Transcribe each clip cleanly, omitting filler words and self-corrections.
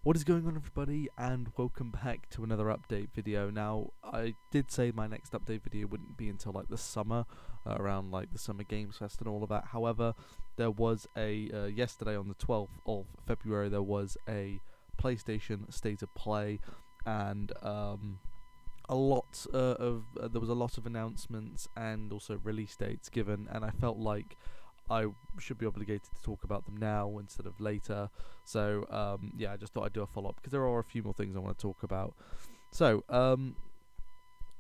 What is going on, everybody, and welcome back to another update video. Now, I did say my next update video wouldn't be until like the summer, around like the Summer Games Fest and all of that. However, there was a yesterday on the 12th of February there was a PlayStation State of Play, and there was a lot of announcements and also release dates given, and I felt like I should be obligated to talk about them now instead of later. So yeah, I just thought I'd do a follow-up because there are a few more things I want to talk about. So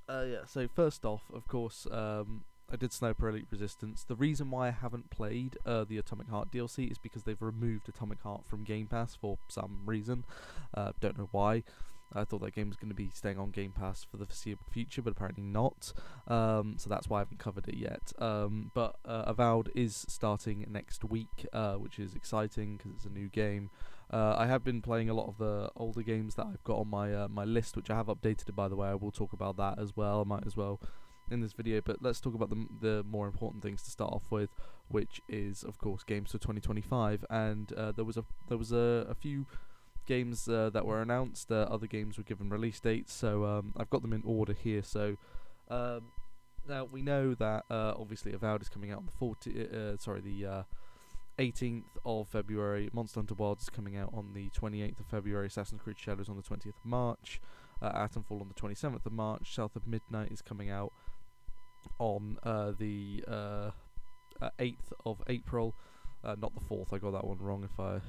yeah. So first off, of course, I did Sniper Elite Resistance. The reason why I haven't played the Atomic Heart DLC is because they've removed Atomic Heart from Game Pass for some reason. Don't know why. I thought that game was going to be staying on Game Pass for the foreseeable future, but apparently not. So that's why I haven't covered it yet. But Avowed is starting next week, which is exciting because it's a new game. I have been playing a lot of the older games that I've got on my list, which I have updated, by the way. I will talk about that as well. I might as well in this video. But let's talk about the more important things to start off with, which is, of course, games for 2025. And there was a few games that were announced. Other games were given release dates, so I've got them in order here. So now we know that obviously Avowed is coming out on the 18th of February. Monster Hunter Wilds is coming out on the 28th of February. Assassin's Creed Shadows on the 20th of March. Atomfall on the 27th of March. South of Midnight is coming out on the 8th of April. Not the 4th, I got that one wrong if I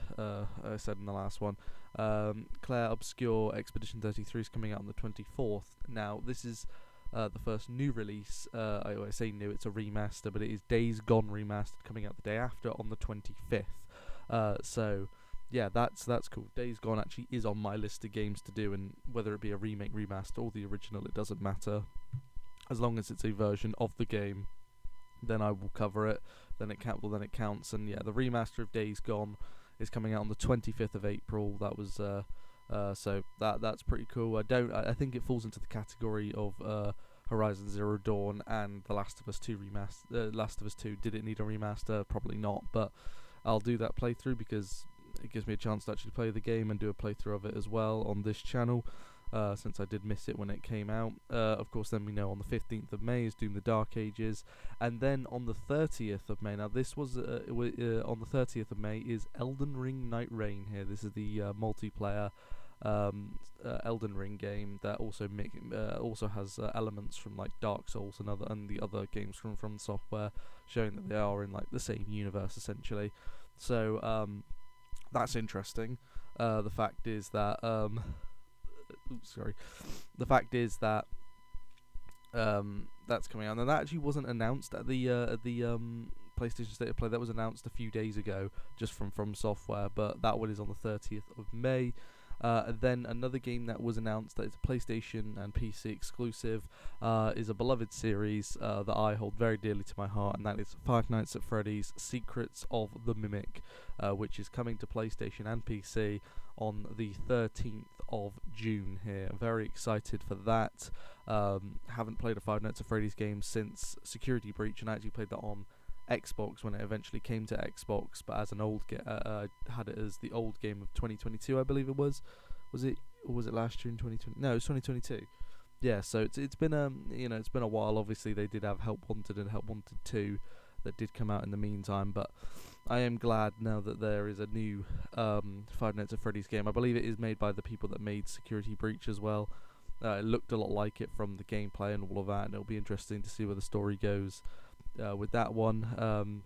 said in the last one. Claire Obscure Expedition 33 is coming out on the 24th. Now, this is the first new release. I say new, it's a remaster, but it is Days Gone Remastered coming out the day after on the 25th. So, yeah, that's cool. Days Gone actually is on my list of games to do, and whether it be a remake, remaster, or the original, it doesn't matter. As long as it's a version of the game, then I will cover it. Then it counts. And yeah, the remaster of Days Gone is coming out on the 25th of April. That was so that's pretty cool. I think it falls into the category of Horizon Zero Dawn and The Last of Us 2 remaster. Last of Us 2, did it need a remaster? Probably not, but I'll do that playthrough because it gives me a chance to actually play the game and do a playthrough of it as well on this channel. Since I did miss it when it came out. Of course, then we know on the 15th of May is Doom the Dark Ages, and then on the 30th of May, now this was on the 30th of May is Elden Ring Night Reign here. This is the multiplayer Elden Ring game that also has elements from like Dark Souls and the other games from Software, showing that they are in like the same universe essentially. So that's interesting. The fact is that the fact is that that's coming out, and that actually wasn't announced at the PlayStation State of Play. That was announced a few days ago, just from Software. But that one is on the 30th of May. And then another game that was announced that is a PlayStation and PC exclusive is a beloved series that I hold very dearly to my heart, and that is Five Nights at Freddy's: Secrets of the Mimic, which is coming to PlayStation and PC on the 13th of June here. I'm very excited for that. Haven't played a Five Nights at Freddy's game since Security Breach, and I actually played that on Xbox when it eventually came to Xbox, but as an old had it as the old game of 2022, I believe it was. Was it, or was it last year in 2020? No, it was 2022. Yeah, so it's been it's been a while. Obviously, they did have Help Wanted and Help Wanted 2 that did come out in the meantime, but I am glad now that there is a new Five Nights at Freddy's game. I believe it is made by the people that made Security Breach as well. It looked a lot like it from the gameplay and all of that, and it'll be interesting to see where the story goes with that one.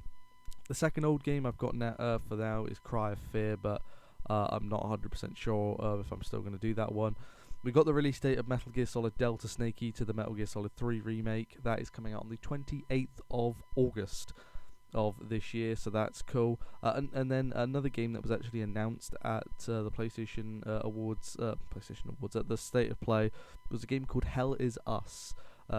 The second old game I've got for now is Cry of Fear, but I'm not 100% sure if I'm still going to do that one. We got the release date of Metal Gear Solid Delta Snake Eater, the Metal Gear Solid 3 remake. That is coming out on the 28th of August of this year, so that's cool. And then another game that was actually announced at the PlayStation Awards at the State of Play was a game called Hell Is Us.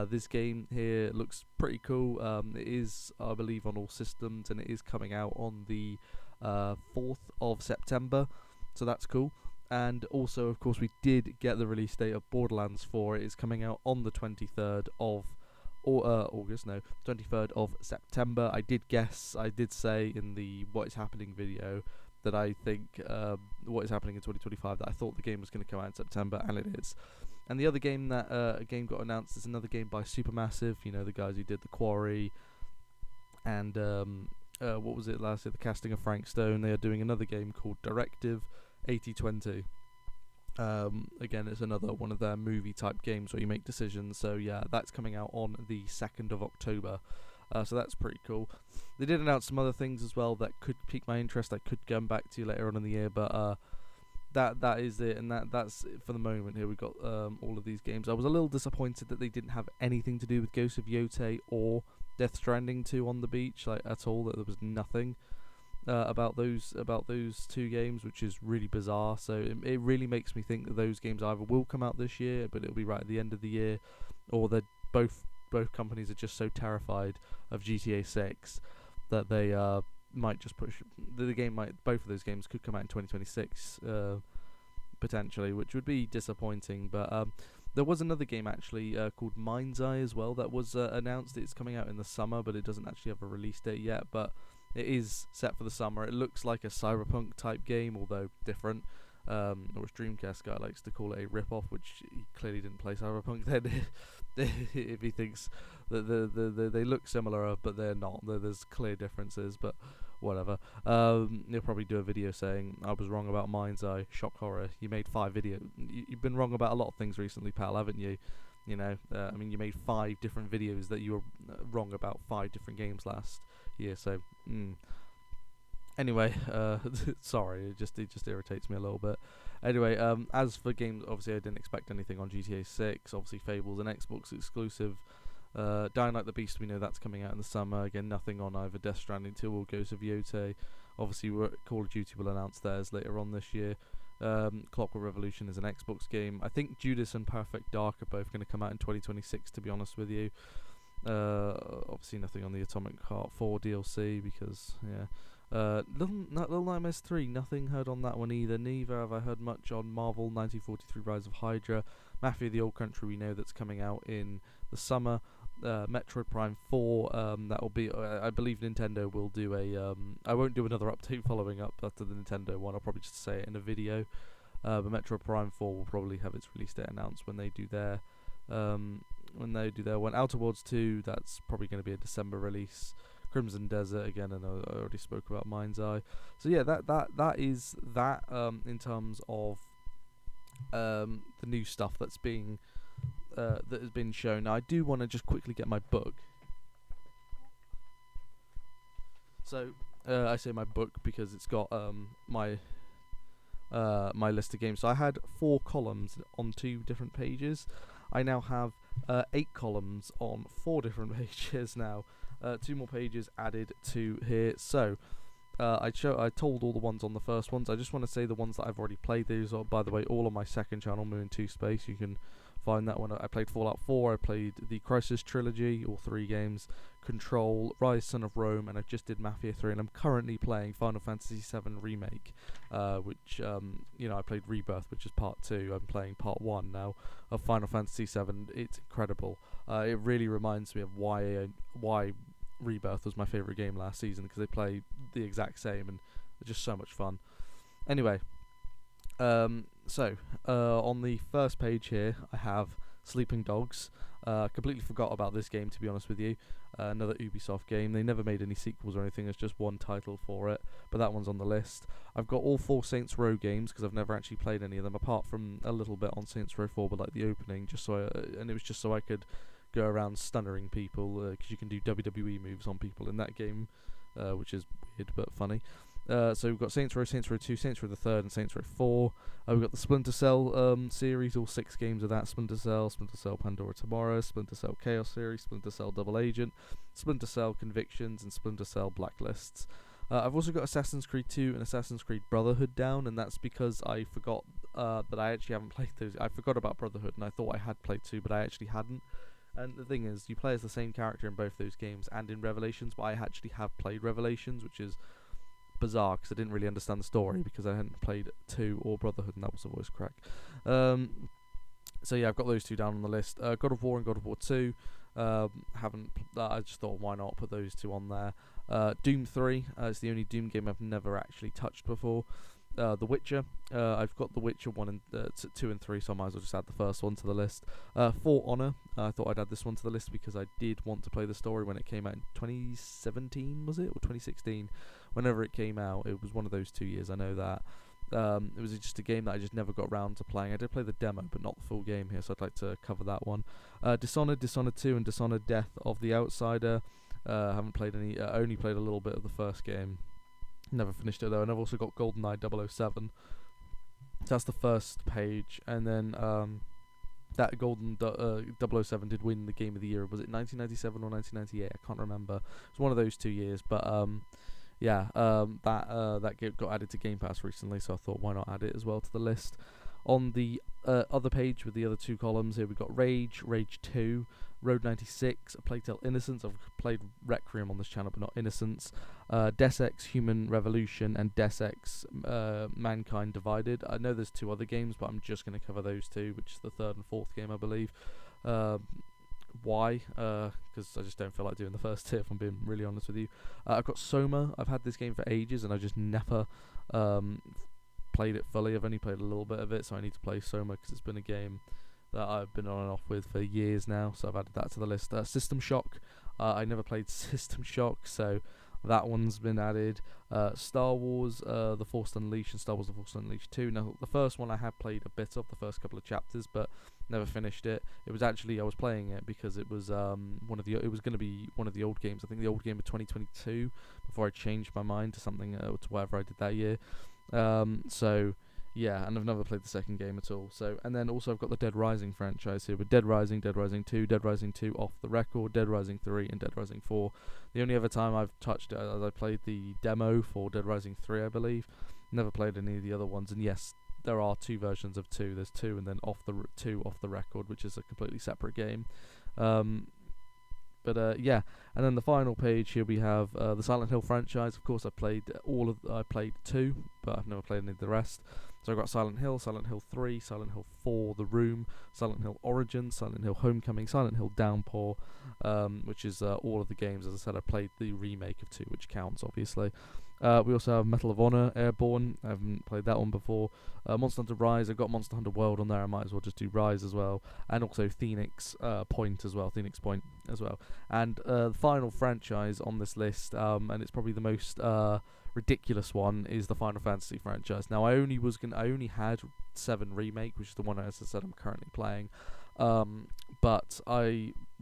This game here looks pretty cool. It is, I believe, on all systems, and it is coming out on the 4th of September, so that's cool. And also, of course, we did get the release date of Borderlands 4. It is coming out on the 23rd of August, no, 23rd of September. I did say in the What Is Happening video that I think what is happening in 2025, that I thought the game was going to come out in September, and it is. And the other game that a game got announced is another game by Supermassive, you know, the guys who did The Quarry and what was it last year, The Casting of Frank Stone. They are doing another game called Directive 8020. Again, it's another one of their movie type games where you make decisions. So yeah, that's coming out on the 2nd of October. So that's pretty cool. They did announce some other things as well that could pique my interest. I could come back to later on in the year, but that is it, and that's it for the moment. Here we got all of these games. I was a little disappointed that they didn't have anything to do with Ghost of Yotei or Death Stranding 2 on the beach, like at all. That there was nothing about those two games, which is really bizarre. So it really makes me think that those games either will come out this year, but it'll be right at the end of the year, or that both companies are just so terrified of GTA 6 that they might just push the game. Both of those games could come out in 2026 potentially, which would be disappointing. But there was another game actually called Mind's Eye as well that was announced. It's coming out in the summer, but it doesn't actually have a release date yet, but it is set for the summer. It looks like a cyberpunk type game, although different, or as Dreamcast guy likes to call it, a rip-off, which he clearly didn't play Cyberpunk then. If he thinks that they look similar, but they're not. There's clear differences, but whatever. He'll probably do a video saying, I was wrong about Mind's Eye, shock horror. You made 5 videos. You've been wrong about a lot of things recently, pal, haven't you? You know, I mean, you made 5 different videos that you were wrong about 5 different games last year, so anyway, sorry, it just irritates me a little bit. Anyway, as for games, obviously I didn't expect anything on GTA 6. Obviously Fable's an Xbox exclusive. Dying Like the Beast, we know that's coming out in the summer. Again, nothing on either Death Stranding 2 or Ghost of Yotei. Obviously Call of Duty will announce theirs later on this year. Clockwork Revolution is an Xbox game. I think Judas and Perfect Dark are both going to come out in 2026, to be honest with you. Obviously nothing on the Atomic Heart 4 DLC because, yeah. Little Nightmares 3, nothing heard on that one either. Neither have I heard much on Marvel 1943 Rise of Hydra. Mafia the Old Country, we know that's coming out in the summer. Metroid Prime 4, that will be, I believe Nintendo will do a, I won't do another update following up after the Nintendo one, I'll probably just say it in a video. But Metroid Prime 4 will probably have its release date announced when they do their one. Outer Worlds 2, that's probably going to be a December release. Crimson Desert again, and I already spoke about Mind's Eye. So yeah, that is that in terms of the new stuff that's being that has been shown. Now I do want to just quickly get my book. So I say my book because it's got my list of games. So I had 4 columns on 2 different pages. I now have 8 columns on 4 different pages now. 2 more pages added to here. So I told all the ones on the first ones. I just want to say the ones that I've already played. These are, by the way, all on my second channel, Moon 2 Space. You can find that one. I played Fallout 4. I played the Crysis trilogy, all 3 games. Control, Rise, Son of Rome, and I just did Mafia 3. And I'm currently playing Final Fantasy VII Remake, which I played Rebirth, which is part 2. I'm playing part 1 now of Final Fantasy VII. It's incredible. It really reminds me of why Rebirth was my favourite game last season, because they play the exact same and they're just so much fun. Anyway, so on the first page here I have Sleeping Dogs. Completely forgot about this game, to be honest with you. Another Ubisoft game. They never made any sequels or anything, there's just one title for it, but that one's on the list. I've got all 4 Saints Row games because I've never actually played any of them, apart from a little bit on Saints Row 4, but like the opening, and it was just so I could go around stunnering people, because you can do WWE moves on people in that game, which is weird but funny. So we've got Saints Row 2, Saints Row the 3rd, and Saints Row 4. We've got the Splinter Cell series, all 6 games of that. Splinter Cell Pandora Tomorrow, Splinter Cell Chaos series, Splinter Cell Double Agent, Splinter Cell Convictions, and Splinter Cell Blacklists. I've also got Assassin's Creed 2 and Assassin's Creed Brotherhood down, and that's because I forgot that I actually haven't played those. I forgot about Brotherhood, and I thought I had played 2, but I actually hadn't. And the thing is, you play as the same character in both those games and in Revelations, but I actually have played Revelations, which is bizarre because I didn't really understand the story because I hadn't played 2 or Brotherhood, and that was a voice crack. So yeah, I've got those 2 down on the list. God of War and God of War 2. I just thought, why not put those 2 on there? Doom 3 is the only Doom game I've never actually touched before. The Witcher, I've got The Witcher 1 and 2 and 3, so I might as well just add the first one to the list. For Honor, I thought I'd add this one to the list because I did want to play the story when it came out in 2017, was it? Or 2016? Whenever it came out, it was one of those 2 years, I know that. It was just a game that I just never got around to playing. I did play the demo, but not the full game here, so I'd like to cover that one. Dishonored, Dishonored 2, and Dishonored Death of the Outsider. Haven't played any, only played a little bit of the first game. Never finished it though, and I've also got GoldenEye 007. So that's the first page, and then that 007 did win the Game of the Year. Was it 1997 or 1998? I can't remember. It's one of those 2 years, but that game got added to Game Pass recently, so I thought why not add it as well to the list. On the other page with the other 2 columns here, we've got Rage, Rage 2, Road 96, A Plague Tale Innocence. I've played Requiem on this channel, but not Innocence. Deus Ex Human Revolution and Deus Ex Mankind Divided. I know there's 2 other games, but I'm just going to cover those 2, which is the 3rd and 4th game, I believe. Why? Because I just don't feel like doing the first 2, if I'm being really honest with you. I've got Soma. I've had this game for ages, and I just never played it fully. I've only played a little bit of it, so I need to play Soma because it's been a game that I've been on and off with for years now, so I've added that to the list. System Shock. I never played System Shock, so that one's been added. Star Wars The Force Unleashed and Star Wars The Force Unleashed 2. Now, the first one I had played a bit of, the first couple of chapters, but never finished it. It was actually, I was playing it because it was it was going to be one of the old games. I think the old game of 2022, before I changed my mind to something, to whatever I did that year. So yeah, and I've never played the second game at all. So, and then also I've got the Dead Rising franchise here with Dead Rising, Dead Rising 2, Dead Rising 2 Off the Record, Dead Rising 3, and Dead Rising 4. The only other time I've touched it, I played the demo for Dead Rising 3, I believe. Never played any of the other ones. And yes, there are 2 versions of 2. There's 2 and then 2 Off the Record, which is a completely separate game. Yeah, and then the final page here we have the Silent Hill franchise. Of course, I played 2, but I've never played any of the rest. So I've got Silent Hill, Silent Hill 3, Silent Hill 4, The Room, Silent Hill Origins, Silent Hill Homecoming, Silent Hill Downpour, which is all of the games. As I said, I played the remake of 2, which counts, obviously. We also have Medal of Honor Airborne. I haven't played that one before. Monster Hunter Rise. I've got Monster Hunter World on there. I might as well just do Rise as well. And also Phoenix Point as well. Phoenix Point as well. And the final franchise on this list, and it's probably the most ridiculous one, is the Final Fantasy franchise. Now, I only had 7 Remake, which is the one, as I said, I'm currently playing. But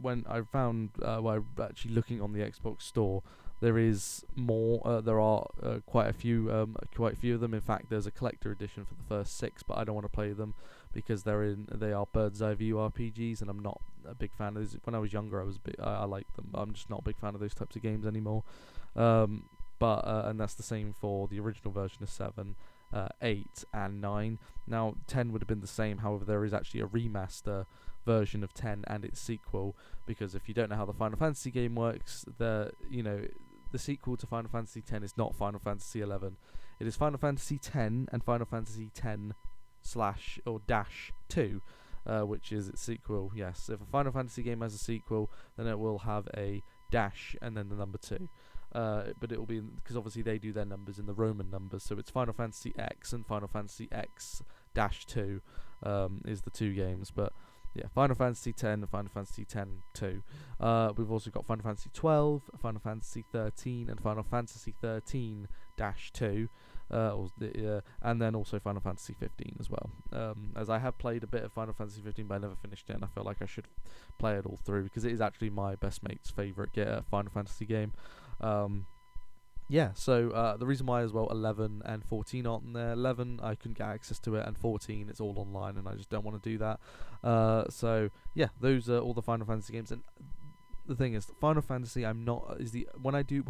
when I found while actually looking on the Xbox store, there is more. There are quite a few of them. In fact, there's a collector edition for the first 6, but I don't want to play them because they are bird's eye view RPGs, and I'm not a big fan of those. When I was younger, I liked them, but I'm just not a big fan of those types of games anymore. And that's the same for the original version of 7, 8, and 9. Now, 10 would have been the same. However, there is actually a remaster version of 10 and its sequel, because if you don't know how the Final Fantasy game works, the sequel to Final Fantasy X is not Final Fantasy 11. It is Final Fantasy X and Final Fantasy X/-2, which is its sequel. Yes, if a Final Fantasy game has a sequel, then it will have a dash and then the number 2. But it will be, because obviously they do their numbers in the Roman numbers, so it's Final Fantasy X and Final Fantasy X-2 is the 2 games. But yeah, Final Fantasy X and Final Fantasy X-2. We've also got Final Fantasy 12, Final Fantasy 13, and Final Fantasy 13-2, and then also Final Fantasy 15 as well. As I have played a bit of Final Fantasy 15, but I never finished it, and I feel like I should play it all through because it is actually my best mate's favourite Final Fantasy game. So the reason why as well 11 and 14 aren't in there. 11 I couldn't get access to it, and 14 it's all online, and I just don't want to do that. Those are all the Final Fantasy games. And the thing is, Final Fantasy when I do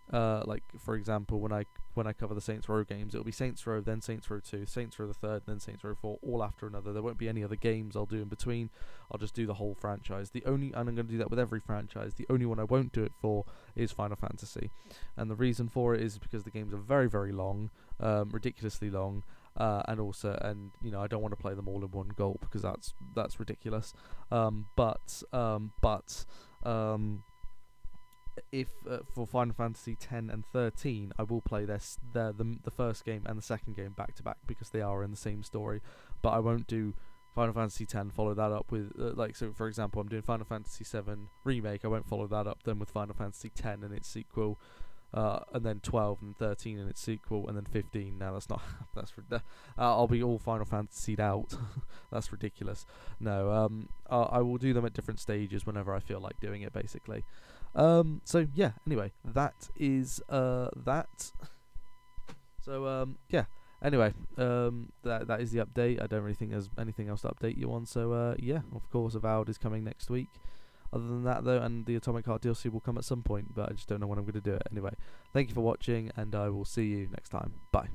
like for example when I cover the Saints Row games, it'll be Saints Row, then Saints Row 2, Saints Row the 3rd, then Saints Row 4, all after another. There won't be any other games I'll do in between. I'll just do the whole franchise. And I'm going to do that with every franchise. The only one I won't do it for is Final Fantasy, and the reason for it is because the games are very, very long, ridiculously long, and I don't want to play them all in one gulp because that's ridiculous. if for Final Fantasy 10 and 13, I will play the first game and the second game back to back because they are in the same story. But I won't do Final Fantasy 10, follow that up with so for example, I'm doing Final Fantasy 7 remake. I won't follow that up then with Final Fantasy 10 and its sequel, and then 12 and 13 and its sequel, and then 15. Now that's not I'll be all Final Fantasied out. That's ridiculous. No, I will do them at different stages whenever I feel like doing it, basically. So yeah. Anyway, that is that. So yeah. Anyway, that is the update. I don't really think there's anything else to update you on. So yeah, of course, Avowed is coming next week. Other than that, though, and the Atomic Heart DLC will come at some point, but I just don't know when I'm going to do it. Anyway, thank you for watching, and I will see you next time. Bye.